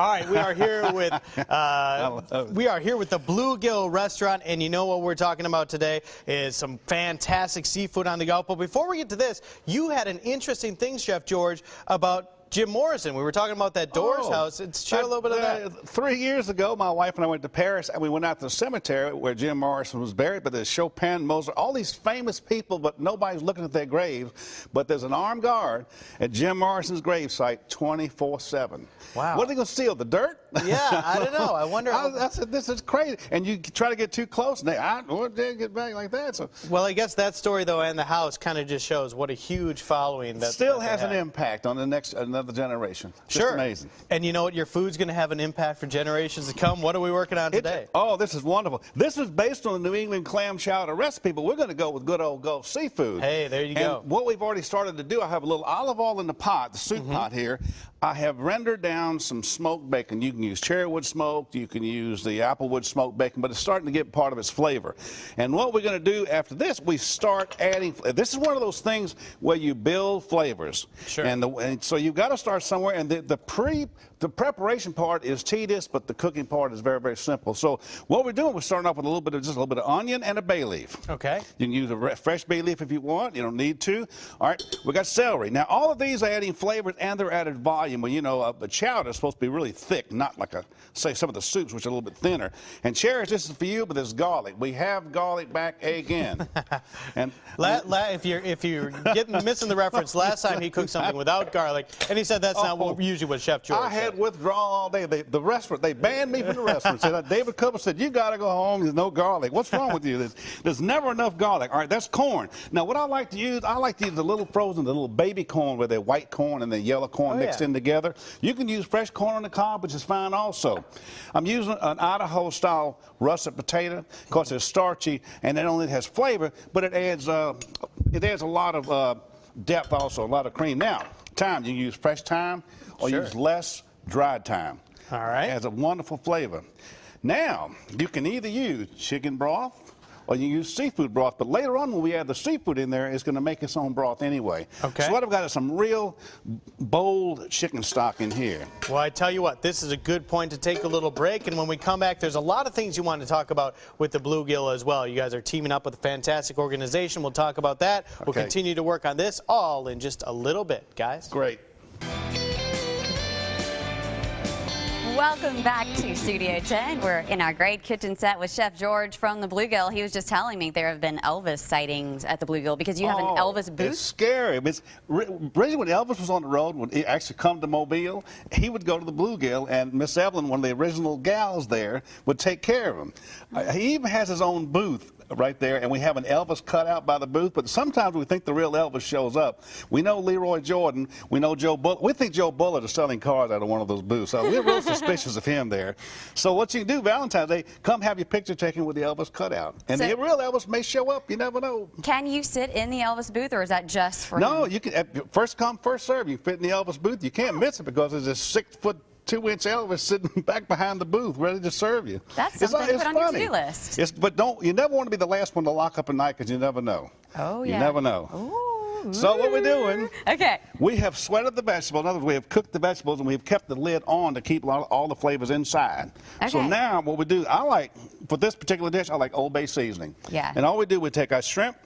All right, we are here with the Bluegill Restaurant, and you know what we're talking about today is some fantastic seafood on the go. But before we get to this, you had an interesting thing, Chef George, about Jim Morrison. We were talking about that Doors house. Share a little bit of that. 3 years ago, my wife and I went to Paris, and we went out to the cemetery where Jim Morrison was buried. But there's Chopin, Mozart, all these famous people, but nobody's looking at their graves. But there's an armed guard at Jim Morrison's gravesite 24/7. Wow. What are they going to steal? The dirt? Yeah, I don't know. I wonder. I said, this is crazy. And you try to get too close, and they get back like that. So. Well, I guess that story, though, and the house kind of just shows what a huge following that still has an impact on the next another generation. Just amazing. And you know what? Your food's going to have an impact for generations to come. What are we working on today? This is wonderful. This is based on the New England clam chowder recipe, but we're going to go with good old Gulf seafood. Hey, there you go. What we've already started to do, I have a little olive oil in the pot, the soup pot here. I have rendered down some smoked bacon. You can use cherrywood smoked, you can use the applewood smoked bacon, but it's starting to get part of its flavor. And what we're going to do after this, we start adding. This is one of those things where you build flavors. Sure. And so you've got to start somewhere. And the preparation part is tedious, but the cooking part is very, very simple. So what we're doing, we're starting off with just a little bit of onion and a bay leaf. Okay. You can use a fresh bay leaf if you want. You don't need to. All right. We got celery. Now all of these are adding flavors and they're added volume. Well, you know, the chowder is supposed to be really thick, not like say some of the soups, which are a little bit thinner. And Cherish, this is for you, but there's garlic. We have garlic back again. And if you're missing the reference, last time he cooked something without garlic, and he said that's not usually what Chef George I had withdrawal all day. The restaurant, they banned me from the restaurant. Said, David Cooper said, you got to go home. There's no garlic. What's wrong with you? There's never enough garlic. All right, that's corn. Now, what I like to use the little frozen, the little baby corn where they're white corn and the yellow corn mixed in together. You can use fresh corn on the cob, which is fine also. I'm using an Idaho-style russet potato because it's starchy and not only has flavor, but it adds a lot of depth also, a lot of cream. Now, thyme, you can use fresh thyme or use less dried thyme. All right. It has a wonderful flavor. Now, you can either use chicken broth or you use seafood broth, but later on when we add the seafood in there, it's going to make its own broth anyway. Okay. So what I've got is some real bold chicken stock in here. Well, I tell you what, this is a good point to take a little break, and when we come back, there's a lot of things you want to talk about with the Bluegill as well. You guys are teaming up with a fantastic organization. We'll talk about that. Okay. We'll continue to work on this all in just a little bit, guys. Great. Welcome back to Studio 10. We're in our great kitchen set with Chef George from the Bluegill. He was just telling me there have been Elvis sightings at the Bluegill because you have an Elvis booth. It's scary. Originally, when Elvis was on the road, when he actually come to Mobile, he would go to the Bluegill, and Miss Evelyn, one of the original gals there, would take care of him. He even has his own booth right there, and we have an Elvis cut out by the booth, but sometimes we think the real Elvis shows up. We know Leroy Jordan, we know Joe Bullard. We think Joe Bullard is selling cars out of one of those booths, so we're real suspicious of him there. So what you can do, Valentine's Day, come have your picture taken with the Elvis cutout. And the real Elvis may show up, you never know. Can you sit in the Elvis booth, or is that just for him? You can, first come, first serve. You fit in the Elvis booth. You can't miss it because there's this 6'2" Elvis sitting back behind the booth, ready to serve you. That's something to put on your to-do list. But you never want to be the last one to lock up at night because you never know. Oh, yeah. You never know. Ooh. So what we're doing, we have sweated the vegetables. In other words, we have cooked the vegetables and we've kept the lid on to keep all the flavors inside. So now what we do, for this particular dish, I like Old Bay seasoning. Yeah. And all we do, we take our shrimp,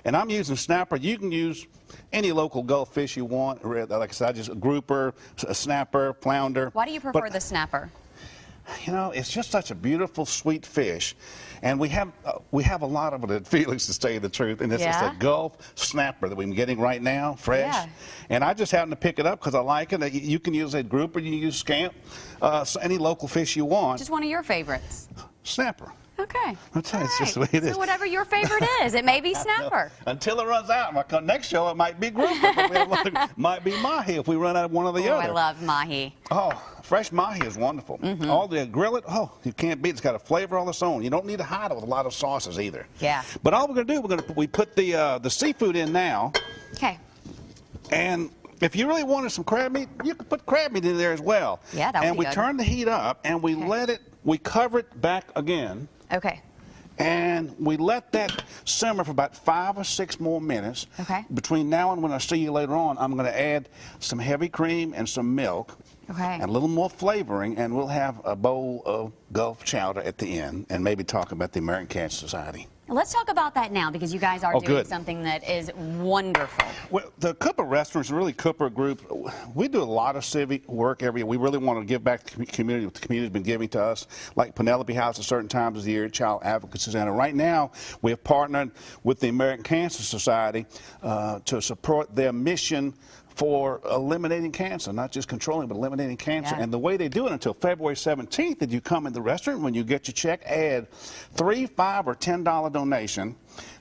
and I'm using snapper. You can use any local Gulf fish you want. Like I said, just a grouper, a snapper, flounder. Why do you prefer the snapper? You know, it's just such a beautiful, sweet fish, and we have a lot of it at Felix, to tell you the truth. And it's a Gulf snapper that we're getting right now, fresh. Yeah. And I just happened to pick it up because I like it. You can use a grouper, you can use scamp, any local fish you want. Just one of your favorites. Snapper. Okay. It's just the way it is. So whatever your favorite is, it may be snapper. Until it runs out. Next show it might be grouper. It might be mahi if we run out of one or the other. I love mahi. Oh, fresh mahi is wonderful. All the grill it, you can't beat it. It's got a flavor all its own. You don't need to hide it with a lot of sauces either. Yeah. But all we're going to do, we put the seafood in now. Okay. And if you really wanted some crab meat, you could put crab meat in there as well. Yeah, that would be good. And we turn the heat up and we we cover it back again. Okay. And we let that simmer for about 5 or 6 more minutes. Okay. Between now and when I see you later on, I'm going to add some heavy cream and some milk. Okay. and a little more flavoring, and we'll have a bowl of Gulf chowder at the end, and maybe talk about the American Cancer Society. Let's talk about that now, because you guys are doing something that is wonderful. Well, the Cooper Restaurants, really Cooper Group, we do a lot of civic work every year. We really want to give back to the community, what the community's been giving to us, like Penelope House at certain times of the year, Child Advocacy Center. Right now, we have partnered with the American Cancer Society to support their mission for eliminating cancer, not just controlling, but eliminating cancer. Yeah. And the way they do it until February 17th, that you come in the restaurant, when you get your check, add $3, $5, or $10 donation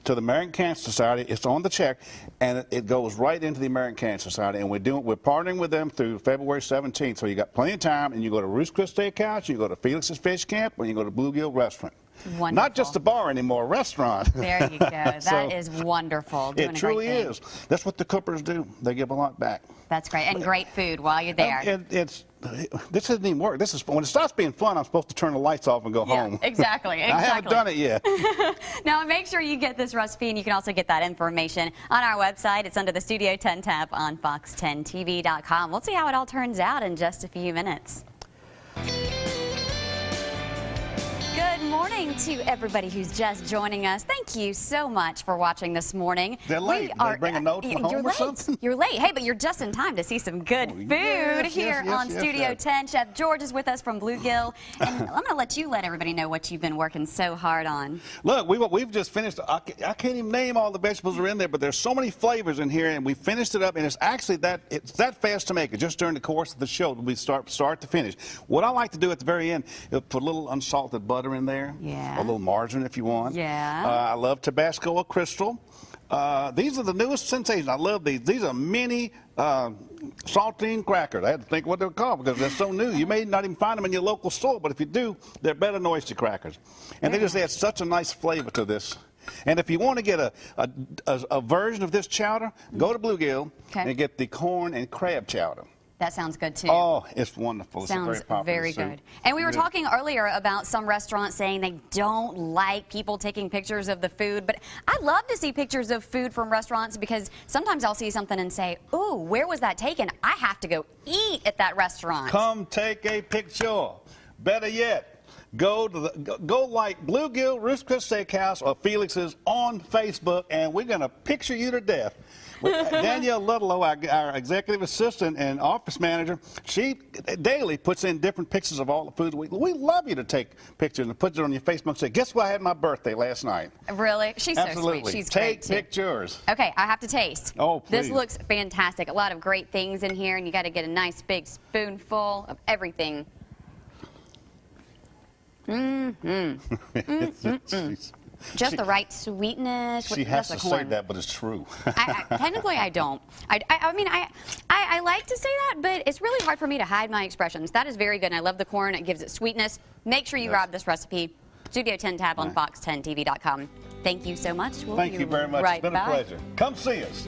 to the American Cancer Society. It's on the check, and it goes right into the American Cancer Society. And we're partnering with them through February 17th. So you got plenty of time, and you go to Roost Chris Steakhouse, you go to Felix's Fish Camp, or you go to Bluegill Restaurant. Wonderful. Not just a bar anymore, a restaurant. There you go. That is wonderful. It truly is. That's what the Coopers do. They give a lot back. That's great. And great food while you're there. This doesn't even work. This is when it starts being fun, I'm supposed to turn the lights off and go home. Exactly. I haven't done it yet. Now, make sure you get this recipe, and you can also get that information on our website. It's under the Studio 10 tab on fox10tv.com. We'll see how it all turns out in just a few minutes. Good morning to everybody who's just joining us. Thank you so much for watching this morning. They're late. They bring a note from home or something? You're late. Hey, but you're just in time to see some good food here on Studio 10. Chef George is with us from Bluegill. And I'm going to let you let everybody know what you've been working so hard on. Look, we've just finished. I can't even name all the vegetables that are in there, but there's so many flavors in here, and we finished it up, and it's actually it's that fast to make it. Just during the course of the show, we start to finish. What I like to do at the very end is put a little unsalted butter in there. Yeah. A little margarine if you want. Yeah. I love Tabasco or Crystal. These are the newest sensations. I love these. These are mini saltine crackers. I had to think what they're called because they're so new. You may not even find them in your local store, but if you do, they're better than oyster crackers. And they just add such a nice flavor to this. And if you want to get a version of this chowder, go to Bluegill and get the corn and crab chowder. That sounds good, too. Oh, it's wonderful. It's sounds very popular very soup. good. And we were talking earlier about some restaurants saying they don't like people taking pictures of the food, but I love to see pictures of food from restaurants because sometimes I'll see something and say, ooh, where was that taken? I have to go eat at that restaurant. Come take a picture. Better yet, go like Bluegill, Roost Chris Steakhouse, or Felix's on Facebook, and we're going to picture you to death. Danielle Ludlow, our executive assistant and office manager, she daily puts in different pictures of all the food. We love you to take pictures and put it on your Facebook and say, guess what, I had my birthday last night. Really? She's Absolutely. so sweet. She's take great, pictures. Okay, I have to taste. Oh, please. This looks fantastic. A lot of great things in here, and you got to get a nice big spoonful of everything. Just the right sweetness. She has to say that, but it's true. Technically, I don't. I mean, I like to say that, but it's really hard for me to hide my expressions. That is very good, and I love the corn. It gives it sweetness. Make sure you grab this recipe. Studio 10 tab on fox10tv.com. Thank you so much. Thank you very much. It's been a pleasure. Come see us.